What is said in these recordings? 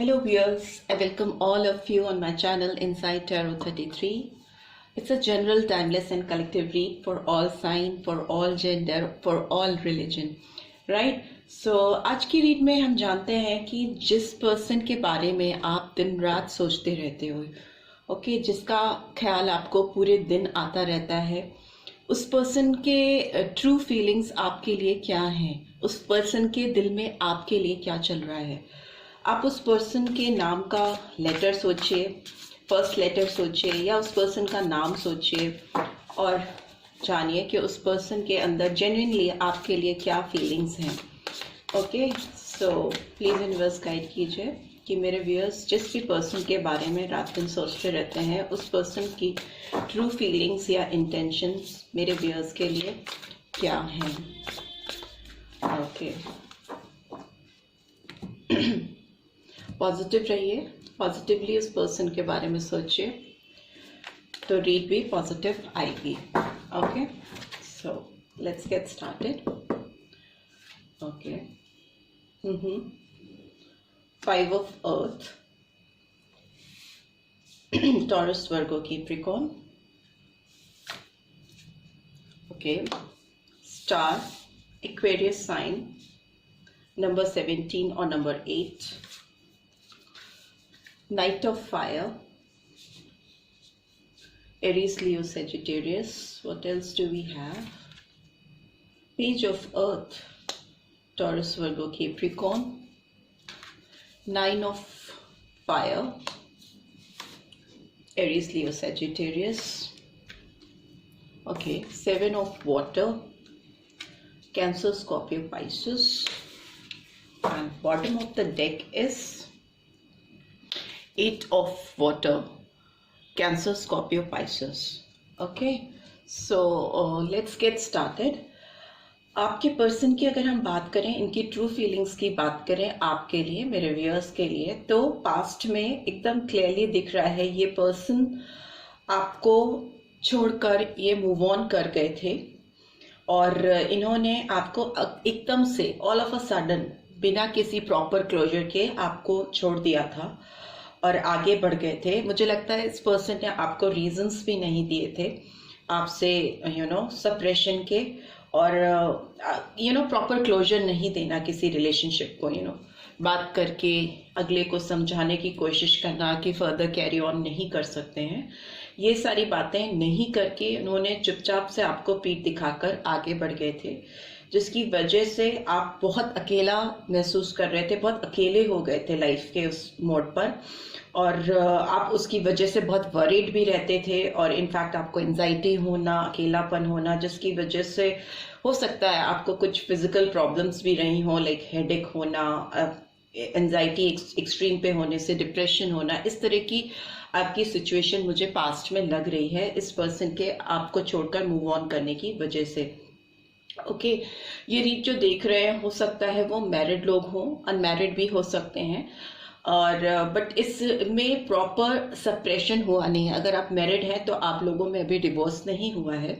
Hello viewers, I welcome all of you on my channel Inside Tarot 33. It's a general, timeless and collective read for all sign, for all gender, for all religion. Right? So आज की read में हम जानते हैं कि जिस person के बारे में आप दिन रात सोचते रहते हो, ओके, जिसका ख्याल आपको पूरे दिन आता रहता है, उस पर्सन के ट्रू फीलिंग्स आपके लिए क्या हैं, उस पर्सन के दिल में आपके लिए क्या चल रहा है। आप उस पर्सन के नाम का लेटर सोचिए, फर्स्ट लेटर सोचिए या उस पर्सन का नाम सोचिए और जानिए कि उस पर्सन के अंदर जेन्युइनली आपके लिए क्या फीलिंग्स हैं। Okay, so please universe guide कीजिए कि मेरे व्यूअर्स जिस भी पर्सन के बारे में रात दिन सोचते रहते हैं, उस पर्सन की ट्रू फीलिंग्स या इंटेंशंस मेरे व्यूअर्स के लिए क्या हैं। ओके, पॉजिटिव रहिए, पॉजिटिवली उस पर्सन के बारे में सोचिए तो रीड भी पॉजिटिव आएगी। Okay, so let's get started. Okay, 5 of earth, Taurus, Virgo, Capricorn. Okay, star, Aquarius sign, number 17 or number 8. Knight of fire, Aries, Leo, Sagittarius. What else do we have? Page of earth, Taurus, Virgo, Capricorn. 9 of fire, Aries, Leo, Sagittarius. Okay, 7 of water, Cancer, Scorpio, Pisces. And bottom of the deck is 8 of water, Cancer, Scorpio, Pisces. Okay, so let's get started. आपके person की अगर हम बात करें, इनकी true feelings की बात करें आपके लिए, मेरे व्यूअर्स के लिए, तो पास्ट में एकदम क्लियरली दिख रहा है ये पर्सन आपको छोड़कर ये मूव ऑन कर गए थे और इन्होंने आपको एकदम से ऑल ऑफ अ सडन बिना किसी प्रॉपर क्लोजर के आपको छोड़ दिया था और आगे बढ़ गए थे। मुझे लगता है इस पर्सन ने आपको रीजंस भी नहीं दिए थे आपसे, सप्रेशन के और प्रॉपर क्लोजर नहीं देना किसी रिलेशनशिप को, बात करके अगले को समझाने की कोशिश करना कि फर्दर कैरी ऑन नहीं कर सकते हैं। ये सारी बातें नहीं करके उन्होंने चुपचाप से आपको पीठ दिखाकर आगे बढ़ गए थे, जिसकी वजह से आप बहुत अकेला महसूस कर रहे थे, बहुत अकेले हो गए थे लाइफ के उस मोड पर और आप उसकी वजह से बहुत वरीड भी रहते थे और इनफैक्ट आपको एंजाइटी होना, अकेलापन होना, जिसकी वजह से हो सकता है आपको कुछ फिजिकल प्रॉब्लम्स भी रही हों, लाइक हेडेक होना, एंजाइटी एक्सट्रीम पे होने से डिप्रेशन होना, इस तरह की आपकी सिचुएशन मुझे पास्ट में लग रही है इस पर्सन के आपको छोड़कर मूव ऑन करने की वजह से। ओके, ये रीड जो देख रहे हैं हो सकता है वो मैरिड लोग हों, अनमैरिड भी हो सकते हैं और बट इसमें प्रॉपर सप्रेशन हुआ नहीं है। अगर आप मैरिड हैं तो आप लोगों में अभी डिवोर्स नहीं हुआ है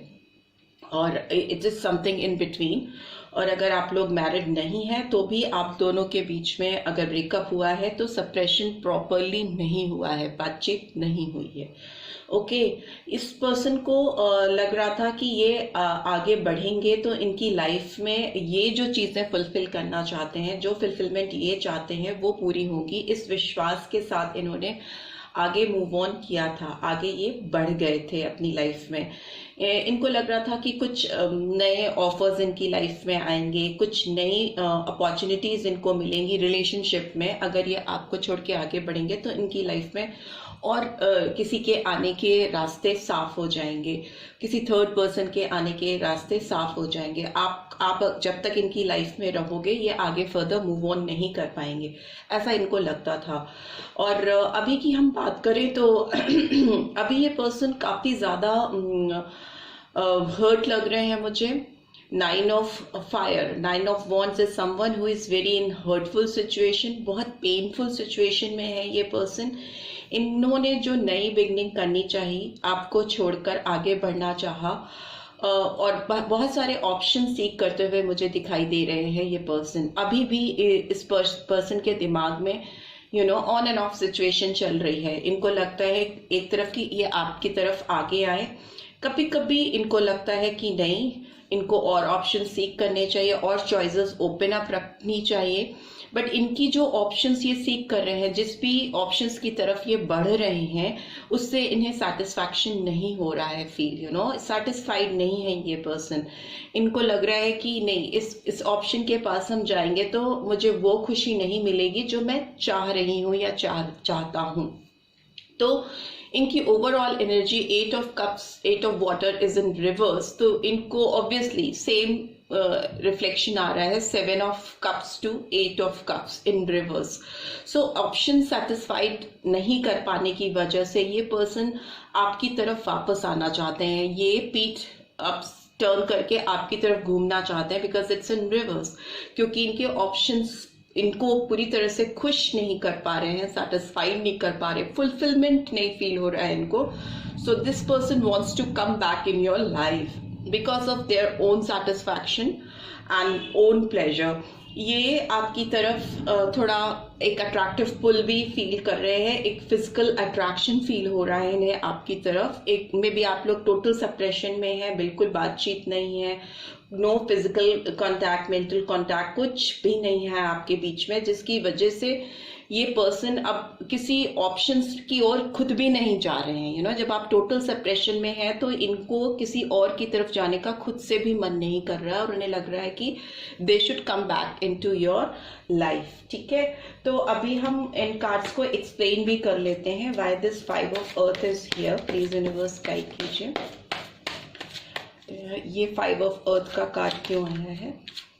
और it is something in between, और अगर आप लोग मैरिड नहीं हैं तो भी आप दोनों के बीच में अगर ब्रेकअप हुआ है तो सप्रेशन प्रॉपरली नहीं हुआ है, बातचीत नहीं हुई है। ओके, इस पर्सन को लग रहा था कि ये आगे बढ़ेंगे तो इनकी लाइफ में ये जो चीज़ें फुलफिल करना चाहते हैं, जो फुलफिलमेंट ये चाहते हैं वो पूरी होगी। इस विश्वास के साथ इन्होंने आगे मूव ऑन किया था, आगे ये बढ़ गए थे अपनी लाइफ में। इनको लग रहा था कि कुछ नए ऑफर्स इनकी लाइफ में आएंगे, कुछ नई अपॉर्चुनिटीज इनको मिलेंगी रिलेशनशिप में। अगर ये आपको छोड़ के आगे बढ़ेंगे तो इनकी लाइफ में और किसी के आने के रास्ते साफ हो जाएंगे, किसी थर्ड पर्सन के आने के रास्ते साफ हो जाएंगे। आप जब तक इनकी लाइफ में रहोगे ये आगे फर्दर मूव ऑन नहीं कर पाएंगे, ऐसा इनको लगता था। और अभी की हम बात करें तो अभी ये पर्सन काफी ज्यादा हर्ट लग रहे हैं मुझे। 9 of fire, 9 of wands is someone who is very in hurtful situation, बहुत पेनफुल सिचुएशन में है ये पर्सन। इन्होंने जो नई बिगनिंग करनी चाहिए, आपको छोड़कर आगे बढ़ना चाहा और बहुत सारे ऑप्शन सीख करते हुए मुझे दिखाई दे रहे हैं ये पर्सन। अभी भी इस पर्सन के दिमाग में ऑन एंड ऑफ सिचुएशन चल रही है। इनको लगता है एक तरफ कि ये आपकी तरफ आगे आए, कभी कभी इनको लगता है कि नहीं, इनको और ऑप्शन सीख करने चाहिए और चॉइसेस ओपन अप रखनी चाहिए। बट इनकी जो ऑप्शंस ये सीख कर रहे हैं, जिस भी ऑप्शंस की तरफ ये बढ़ रहे हैं, उससे इन्हें सेटिस्फैक्शन नहीं हो रहा है, फील सेटिस्फाइड नहीं है ये पर्सन। इनको लग रहा है कि नहीं, इस ऑप्शन के पास हम जाएंगे तो मुझे वो खुशी नहीं मिलेगी जो मैं चाह रही हूँ या चाहता हूँ। तो इनकी overall energy 8 of cups, 8 of water is in reverse, तो इनको ऑब्वियसली सेम रिफ्लेक्शन आ रहा है 7 of cups to 8 of cups in reverse. So option satisfied नहीं कर पाने की वजह से ये पर्सन आपकी तरफ वापस आना चाहते हैं, ये पीठ अप टर्न करके आपकी तरफ घूमना चाहते हैं, बिकॉज इट्स इन रिवर्स, क्योंकि इनके ऑप्शंस इनको पूरी तरह से खुश नहीं कर पा रहे हैं, सेटिस्फाइड नहीं कर पा रहे, फुलफिलमेंट नहीं फील हो रहा है इनको। So this person wants to come back in your life because of their own satisfaction and own pleasure. ये आपकी तरफ थोड़ा एक अट्रैक्टिव पुल भी फील कर रहे हैं, एक फिजिकल अट्रैक्शन फील हो रहा है इन्हें आपकी तरफ। एक में भी आप लोग टोटल सेपरेशन में है, बिल्कुल बातचीत नहीं है, no physical contact, mental contact कुछ भी नहीं है आपके बीच में, जिसकी वजह से ये पर्सन अब किसी ऑप्शंस की ओर खुद भी नहीं जा रहे हैं। जब आप टोटल सेपरेशन में है तो इनको किसी और की तरफ जाने का खुद से भी मन नहीं कर रहा है, और उन्हें लग रहा है कि they should come back into your life. ठीक है, तो अभी हम इन कार्ड्स को एक्सप्लेन भी कर लेते हैं। Why this 5 of earth is here, please universe guide कीजिए। ये 5 ऑफ अर्थ का कार्ड क्यों आया है,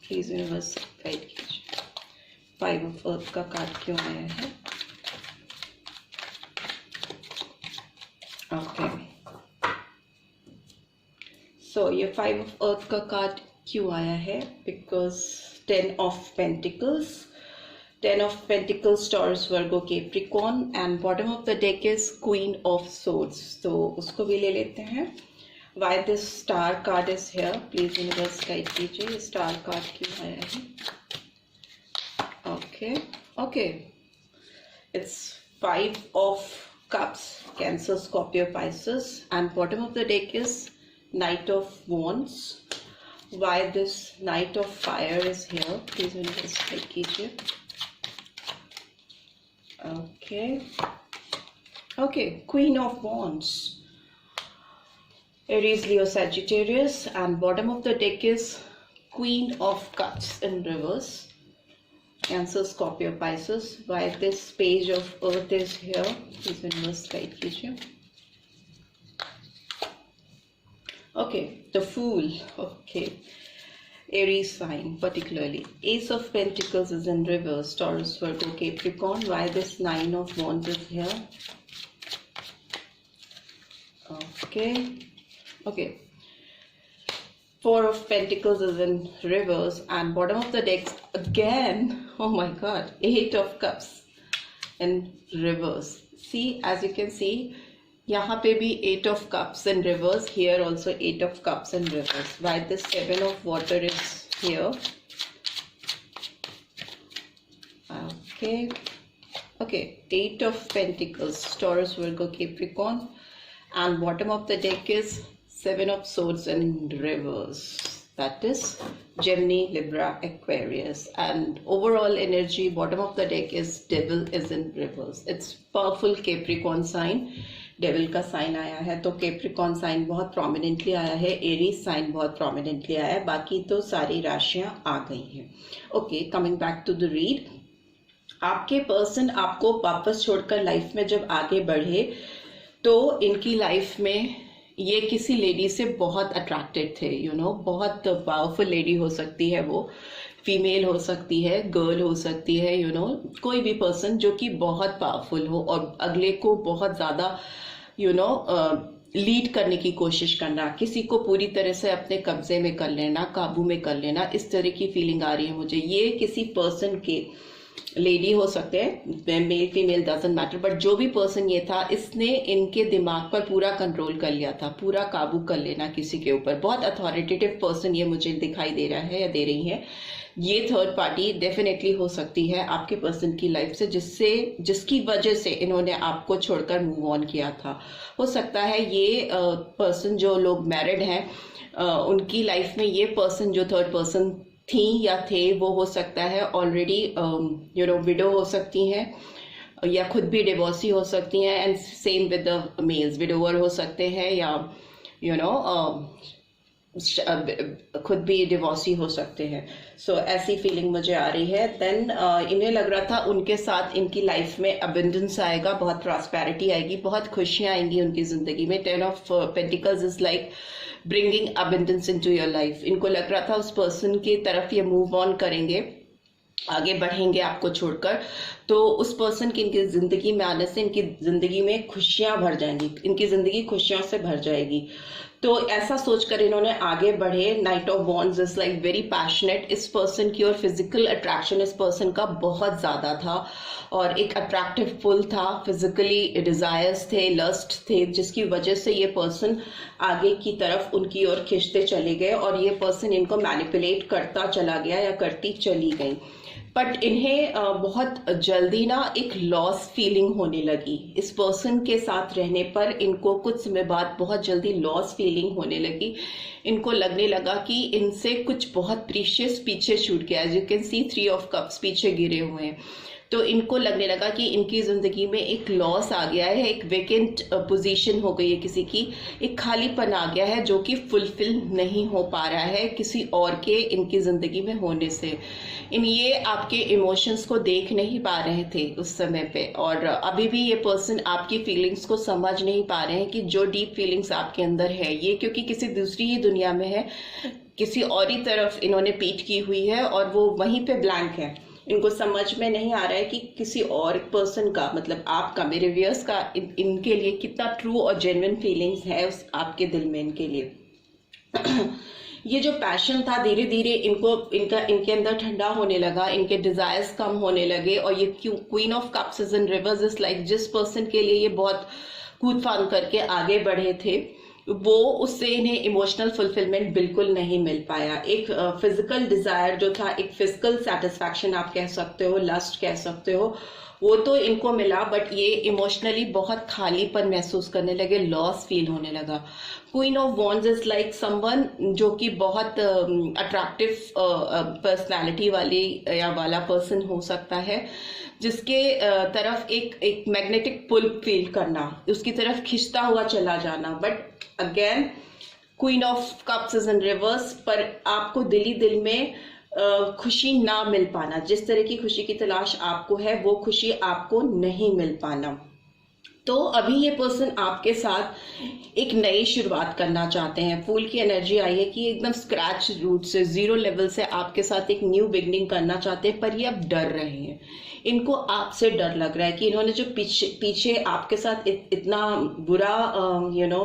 प्लीज यूनिवर्स गाइड कीजिए। 5 ऑफ अर्थ का कार्ड क्यों आया है? ओके, सो ये 5 ऑफ अर्थ का कार्ड क्यों आया है? Because 10 of pentacles, 10 of Pentacles, Taurus, Virgo, Capricorn, and bottom of the deck is Queen of Swords. तो उसको भी ले लेते हैं। Why this star card is here? Please universe guide कीजिए, star card क्यों आया है? Okay, it's 5 of Cups, Cancer, Scorpio, Pisces, and bottom of the deck is Knight of Wands. Why this Knight of Fire is here? Please universe guide कीजिए। Okay, Queen of Wands, Aries, Leo, Sagittarius, and bottom of the deck is Queen of Cups in reverse, Cancer, Scorpio, Pisces. Why this page of Earth is here? Please universe guide कीजिए। Okay, the Fool. Okay, Aries sign particularly. Ace of Pentacles is in reverse, Taurus, Virgo, Capricorn. Why this 9 of Wands is here? Okay. 4 of Pentacles is in reverse, and bottom of the deck again, oh my god, 8 of Cups in reverse. See, as you can see, यहाँ पे भी 8 of Cups in reverse, here also 8 of Cups in reverse. Why this 7 of Water is here? Okay, 8 of Pentacles, Taurus, Virgo, Capricorn, and bottom of the deck is 7 of Swords in reverse. That is Gemini, Libra, Aquarius, and overall energy bottom of the deck is Devil is in reverse. It's powerful Capricorn sign. Devil का sign आया है, तो Capricorn sign बहुत prominently आया है, Aries sign बहुत prominently आया है, बाकी तो सारी राशियां आ गई हैं। Okay, coming back to the read. आपके पर्सन आपको वापस छोड़कर लाइफ में जब आगे बढ़े तो इनकी लाइफ में ये किसी लेडी से बहुत अट्रैक्टेड थे, बहुत पावरफुल लेडी हो सकती है, वो फीमेल हो सकती है, गर्ल हो सकती है, कोई भी पर्सन जो कि बहुत पावरफुल हो और अगले को बहुत ज़्यादा लीड करने की कोशिश करना, किसी को पूरी तरह से अपने कब्जे में कर लेना, काबू में कर लेना, इस तरह की फीलिंग आ रही है मुझे। ये किसी पर्सन के लेडी हो सकते हैं, male female doesn't matter, but जो भी पर्सन ये था, इसने इनके दिमाग पर पूरा कंट्रोल कर लिया था, पूरा काबू कर लेना किसी के ऊपर। बहुत अथॉरिटेटिव पर्सन ये मुझे दिखाई दे रहा है या दे रही है। ये थर्ड पार्टी डेफिनेटली हो सकती है आपके पर्सन की लाइफ से, जिसकी वजह से इन्होंने आपको छोड़कर मूव ऑन किया था। हो सकता है ये पर्सन, जो लोग मैरिड हैं, उनकी लाइफ में ये पर्सन जो थर्ड पर्सन थी या थे, वो हो सकता है ऑलरेडी विडो हो सकती हैं, या खुद भी डिवोर्सी हो सकती हैं। And same with the mails, widower हो सकते हैं, या खुद भी डिवोर्सी हो सकते हैं। सो ऐसी फीलिंग मुझे आ रही है। देन इन्हें लग रहा था उनके साथ इनकी लाइफ में अबंडेंस आएगा, बहुत प्रॉस्पेरिटी आएगी, बहुत खुशियां आएंगी उनकी जिंदगी में। 10 of pentacles is like bringing abundance into your life. इनको लग रहा था उस पर्सन की तरफ ये मूव ऑन करेंगे, आगे बढ़ेंगे आपको छोड़कर, तो उस पर्सन की इनकी जिंदगी में आने से इनकी जिंदगी में खुशियां भर जाएंगी, इनकी जिंदगी खुशियों से भर जाएगी। तो ऐसा सोचकर इन्होंने आगे बढ़े। Night of wands is like very passionate. इस पर्सन की और फिजिकल अट्रैक्शन इस पर्सन का बहुत ज्यादा था, और एक अट्रैक्टिव पुल था, फिजिकली डिजायर्स थे, लस्ट थे, जिसकी वजह से ये पर्सन आगे की तरफ उनकी ओर खींचते चले गए, और ये पर्सन इनको मैनिपुलेट करता चला गया या करती चली गई। बट इन्हें बहुत जल्दी ना एक लॉस फीलिंग होने लगी। इस पर्सन के साथ रहने पर इनको कुछ समय बाद बहुत जल्दी लॉस फीलिंग होने लगी। इनको लगने लगा कि इनसे कुछ बहुत प्रीशियस पीछे छूट गया। As you can see 3 of cups पीछे गिरे हुए हैं। तो इनको लगने लगा कि इनकी जिंदगी में एक लॉस आ गया है, एक वेकेंट पोजीशन हो गई है किसी की, एक खालीपन आ गया है जो कि फुलफिल नहीं हो पा रहा है किसी और के इनकी जिंदगी में होने से। ये आपके इमोशंस को देख नहीं पा रहे थे उस समय पे, और अभी भी ये पर्सन आपकी फीलिंग्स को समझ नहीं पा रहे हैं कि जो डीप फीलिंग्स आपके अंदर है, ये क्योंकि किसी दूसरी ही दुनिया में है, किसी और ही तरफ इन्होंने पीठ की हुई है, और वो वहीं पे ब्लैंक है। इनको समझ में नहीं आ रहा है कि किसी और पर्सन का, मतलब आपका, मेरे व्यूअर्स का, इनके लिए कितना ट्रू और जेन्युइन फीलिंग्स है उस आपके दिल में इनके लिए। ये जो पैशन था धीरे धीरे इनके अंदर ठंडा होने लगा, इनके डिजायर्स कम होने लगे। और ये queen of cups is in reverse is like जिस पर्सन के लिए ये बहुत कूद फान करके आगे बढ़े थे, वो उससे इन्हें इमोशनल फुलफिलमेंट बिल्कुल नहीं मिल पाया। एक फिजिकल डिजायर जो था, एक फिजिकल सेटिस्फैक्शन आप कह सकते हो, लस्ट कह सकते हो, वो तो इनको मिला, बट ये इमोशनली बहुत खालीपन महसूस करने लगे, लॉस फील होने लगा। Queen of wands is like someone जो कि बहुत अट्रैक्टिव पर्सनालिटी वाला पर्सन हो सकता है, जिसके तरफ एक मैग्नेटिक पुल फील करना, उसकी तरफ खिंचता हुआ चला जाना। But again queen of cups is in reverse, पर आपको दिली दिल में खुशी ना मिल पाना, जिस तरह की खुशी की तलाश आपको है वो खुशी आपको नहीं मिल पाना। तो अभी ये पर्सन आपके साथ एक नई शुरुआत करना चाहते हैं। फूल की एनर्जी आई है कि एकदम स्क्रैच रूट से, जीरो लेवल से आपके साथ एक न्यू बिगनिंग करना चाहते हैं, पर ये अब डर रहे हैं। इनको आपसे डर लग रहा है कि इन्होंने जो पीछे आपके साथ इतना बुरा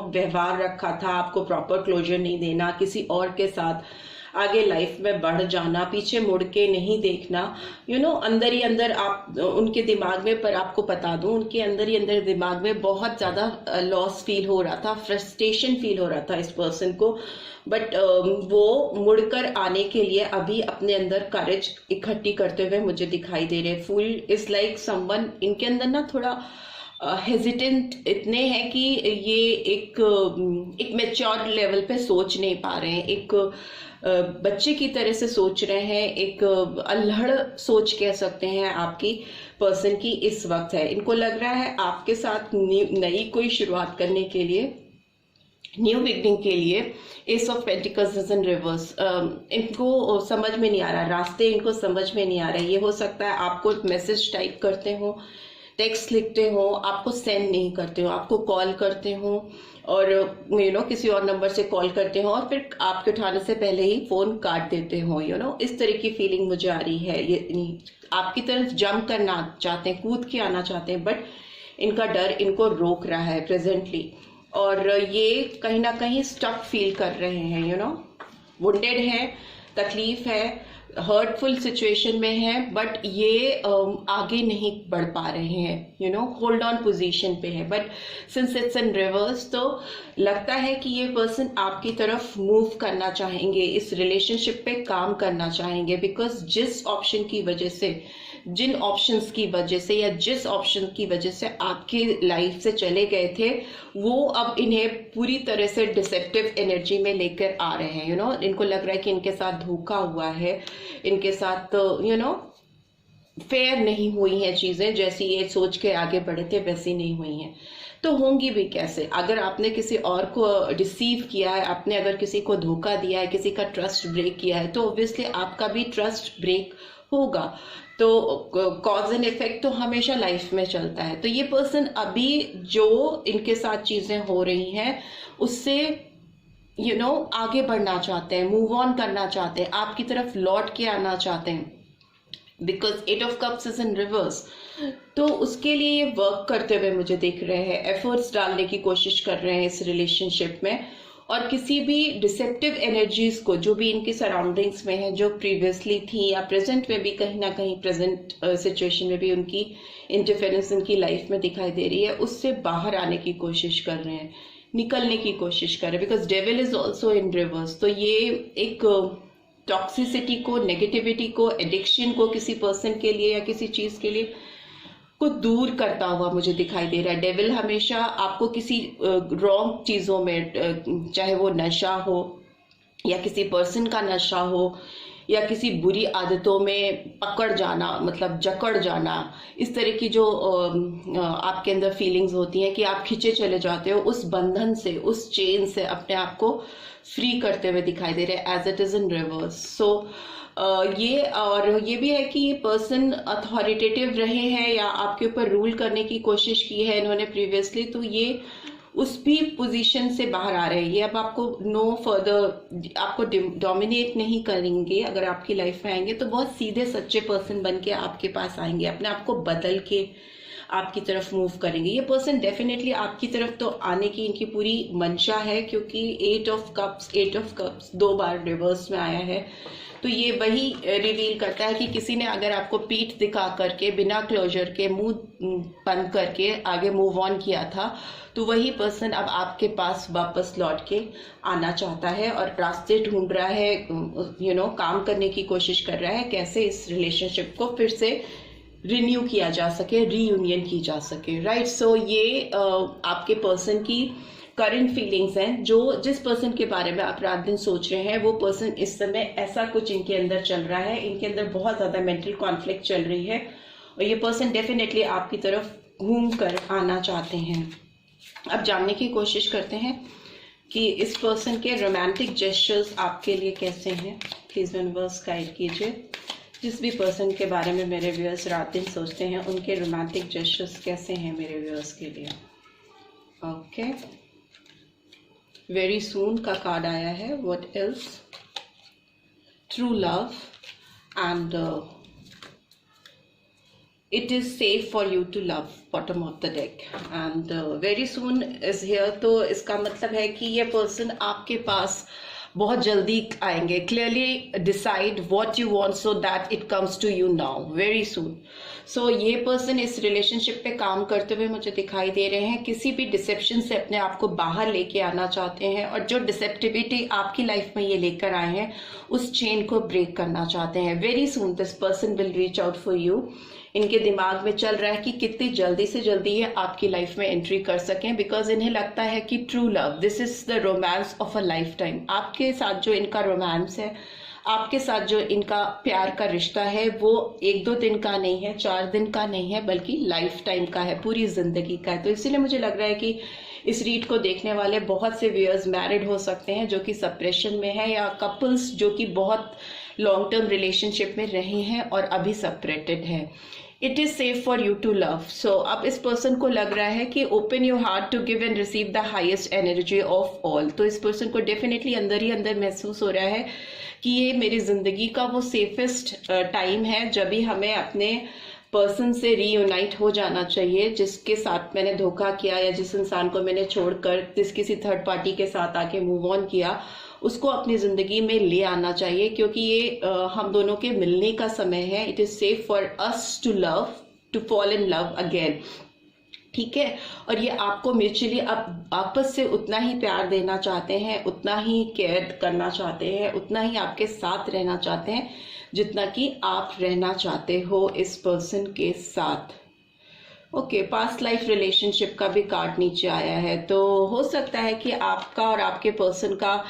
व्यवहार रखा था, आपको प्रॉपर क्लोजर नहीं देना, किसी और के साथ आगे लाइफ में बढ़ जाना, पीछे मुड़ के नहीं देखना, अंदर ही अंदर आप उनके दिमाग में, पर आपको बता दूं, उनके अंदर ही अंदर दिमाग में बहुत ज्यादा लॉस फील हो रहा था, फ्रस्ट्रेशन फील हो रहा था इस पर्सन को। बट वो मुड़कर आने के लिए अभी अपने अंदर करेज इकट्ठी करते हुए मुझे दिखाई दे रहे। फूल इज लाइक समवन, इनके अंदर ना थोड़ा हेजिटेंट इतने हैं कि ये एक मैच्योर लेवल पे सोच नहीं पा रहे हैं, एक बच्चे की तरह से सोच रहे हैं, एक अल्हड़ सोच कह सकते हैं आपकी पर्सन की इस वक्त है। इनको लग रहा है आपके साथ नई कोई शुरुआत करने के लिए, न्यू बिगनिंग के लिए। S of pentacles is in reverse, इनको समझ में नहीं आ रहा, रास्ते इनको समझ में नहीं आ रहे। ये हो सकता है आपको मैसेज टाइप करते हो, टेक्स्ट लिखते हो, आपको सेंड नहीं करते हो, आपको कॉल करते हो, और किसी और नंबर से कॉल करते हो और फिर आपके उठाने से पहले ही फोन काट देते हो। इस तरह की फीलिंग मुझे आ रही है। ये आपकी तरफ जंप करना चाहते हैं, कूद के आना चाहते हैं, बट इनका डर इनको रोक रहा है प्रेजेंटली, और ये कहीं ना कहीं स्टक फील कर रहे हैं, वुंडेड है, तकलीफ है, हर्टफुल सिचुएशन में है, बट ये आगे नहीं बढ़ पा रहे हैं, होल्ड ऑन पोजीशन पे है। But since it's in reverse, तो लगता है कि ये पर्सन आपकी तरफ मूव करना चाहेंगे, इस रिलेशनशिप पे काम करना चाहेंगे, बिकॉज जिस ऑप्शन की वजह से, जिन ऑप्शंस की वजह से या जिस ऑप्शन की वजह से आपकी लाइफ से चले गए थे, वो अब इन्हें पूरी तरह से डिसेप्टिव एनर्जी में लेकर आ रहे हैं। इनको लग रहा है कि इनके साथ धोखा हुआ है, इनके साथ फेयर नहीं हुई हैं चीजें, जैसी ये सोच के आगे बढ़े थे वैसी नहीं हुई हैं। तो होंगी भी कैसे? अगर आपने किसी और को डिसीव किया है, आपने अगर किसी को धोखा दिया है, किसी का ट्रस्ट ब्रेक किया है, तो ऑब्वियसली आपका भी ट्रस्ट ब्रेक होगा। तो कॉज एंड इफेक्ट तो हमेशा लाइफ में चलता है। तो ये पर्सन अभी जो इनके साथ चीजें हो रही हैं उससे आगे बढ़ना चाहते हैं, मूव ऑन करना चाहते हैं, आपकी तरफ लौट के आना चाहते हैं, because 8 of cups is in reverse. तो उसके लिए ये वर्क करते हुए मुझे दिख रहे हैं, एफर्ट्स डालने की कोशिश कर रहे हैं इस रिलेशनशिप में, और किसी भी डिसेप्टिव एनर्जीज को जो भी इनकी सराउंडिंग्स में है, जो प्रीवियसली थी या प्रेजेंट में भी कहीं ना कहीं प्रेजेंट सिचुएशन में भी उनकी इंटरफेरेंस इनकी लाइफ में दिखाई दे रही है, उससे बाहर आने की कोशिश कर रहे हैं, निकलने की कोशिश कर रहे हैं, because devil is also in reverse. तो ये एक टॉक्सिसिटी को, नेगेटिविटी को, एडिक्शन को किसी पर्सन के लिए या किसी चीज के लिए को दूर करता हुआ मुझे दिखाई दे रहा है। डेविल हमेशा आपको किसी रॉन्ग चीजों में, चाहे वो नशा हो या किसी पर्सन का नशा हो या किसी बुरी आदतों में पकड़ जाना, मतलब जकड़ जाना, इस तरह की जो आपके अंदर फीलिंग्स होती हैं कि आप खींचे चले जाते हो, उस बंधन से, उस चेन से अपने आप को फ्री करते हुए दिखाई दे रहे हैं as it is in reverse. So ये भी है कि ये पर्सन अथॉरिटेटिव रहे हैं या आपके ऊपर रूल करने की कोशिश की है इन्होंने प्रीवियसली, तो ये उस भी पोजीशन से बाहर आ रहे हैं। ये अब आपको आपको डोमिनेट नहीं करेंगे। अगर आपकी लाइफ में आएंगे तो बहुत सीधे सच्चे पर्सन बन के आपके पास आएंगे, अपने आप को बदल के आपकी तरफ मूव करेंगे। ये पर्सन डेफिनेटली आपकी तरफ तो आने की इनकी पूरी मंशा है, क्योंकि 8 ऑफ कप्स 2 बार रिवर्स में आया है। तो ये वही रिवील करता है कि किसी ने अगर आपको पीठ दिखा करके, बिना क्लोजर के, मुंह बंद करके आगे मूव ऑन किया था, तो वही पर्सन अब आपके पास वापस लौट के आना चाहता है और रास्ते ढूंढ रहा है, काम करने की कोशिश कर रहा है, कैसे इस रिलेशनशिप को फिर से रिन्यू किया जा सके, रीयूनियन की जा सके, राइट। सो ये आपके पर्सन की करंट फीलिंग्स हैं। जिस पर्सन के बारे में आप रात दिन सोच रहे हैं, वो पर्सन इस समय ऐसा कुछ इनके अंदर चल रहा है, इनके अंदर बहुत ज्यादा मेंटल कॉन्फ्लिक्ट चल रही है, और ये पर्सन डेफिनेटली आपकी तरफ घूम कर आना चाहते हैं। अब जानने की कोशिश करते हैं कि इस पर्सन के रोमांटिक जेस्चर्स आपके लिए कैसे हैं। प्लीज यूनिवर्स गाइड कीजिए। जिस भी पर्सन के बारे में मेरे व्यूअर्स रात दिन सोचते हैं, उनके रोमांटिक जेस्चर्स कैसे हैं मेरे व्यूअर्स के लिए। ओके, वेरी सून का कार्ड आया है, what else, true love and it is safe for you to love, bottom of the deck, and very soon is here। तो इसका मतलब है कि ये पर्सन आपके पास बहुत जल्दी आएंगे। Clearly decide what you want so that it comes to you now very soon. So ये पर्सन इस रिलेशनशिप पे काम करते हुए मुझे दिखाई दे रहे हैं, किसी भी डिसेप्शन से अपने आप को बाहर लेके आना चाहते हैं, और जो डिसेप्टिविटी आपकी लाइफ में ये लेकर आए हैं उस चेन को ब्रेक करना चाहते हैं। Very soon this person will reach out for you. इनके दिमाग में चल रहा है कि कितनी जल्दी से जल्दी ये आपकी लाइफ में एंट्री कर सकें, बिकॉज इन्हें लगता है कि true love, this is the romance of a life time. आपके साथ जो इनका रोमांस है, आपके साथ जो इनका प्यार का रिश्ता है, वो 1-2 दिन का नहीं है, 4 दिन का नहीं है, बल्कि लाइफ टाइम का है, पूरी जिंदगी का है। तो इसीलिए मुझे लग रहा है कि इस रीड को देखने वाले बहुत से व्यूअर्स मैरिड हो सकते हैं जो कि सेपरेशन में है, या कपल्स जो कि बहुत लॉन्ग टर्म रिलेशनशिप में रहे हैं और अभी सेपरेटेड है। It is safe for you to love. So अब इस पर्सन को लग रहा है कि open your heart to give and receive the highest energy of all. तो इस पर्सन को डेफिनेटली अंदर ही अंदर महसूस हो रहा है कि ये मेरी जिंदगी का वो सेफेस्ट टाइम है, जब भी हमें अपने पर्सन से रीयूनाइट हो जाना चाहिए, जिसके साथ मैंने धोखा किया या जिस इंसान को मैंने छोड़कर किसी थर्ड पार्टी के साथ आके मूव ऑन किया, उसको अपनी ज़िंदगी में ले आना चाहिए, क्योंकि ये हम दोनों के मिलने का समय है। It is safe for us to love, to fall in love again, ठीक है। और ये आपको म्यूचुअली अब आपस से उतना ही प्यार देना चाहते हैं, उतना ही केयर करना चाहते हैं, उतना ही आपके साथ रहना चाहते हैं जितना कि आप रहना चाहते हो इस पर्सन के साथ। ओके, पास्ट लाइफ रिलेशनशिप का भी कार्ड नीचे आया है, तो हो सकता है कि आपका और आपके पर्सन का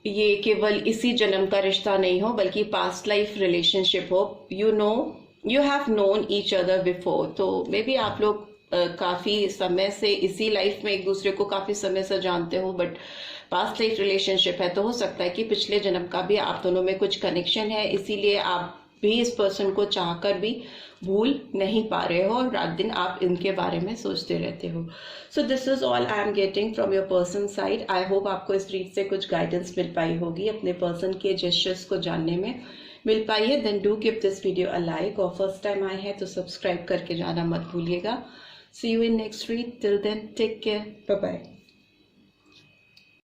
ये केवल इसी जन्म का रिश्ता नहीं हो, बल्कि पास्ट लाइफ रिलेशनशिप हो। You have known each other before, तो मे बी आप लोग काफी समय से इसी लाइफ में एक दूसरे को काफी समय से जानते हो, बट पास्ट लाइफ रिलेशनशिप है, तो हो सकता है कि पिछले जन्म का भी आप दोनों में कुछ कनेक्शन है, इसीलिए आप भी इस पर्सन को चाहकर भी भूल नहीं पा रहे हो और रात दिन आप इनके बारे में सोचते रहते हो। So this is all I am getting from your person side. I hope आपको इस रीड से कुछ गाइडेंस मिल पाई होगी, अपने पर्सन के जेस्चर्स को जानने में मिल पाई है। Then do give this video a like, और फर्स्ट टाइम आए हैं तो सब्सक्राइब करके जाना मत भूलिएगा। See you in next read. Till then, take care. Bye bye.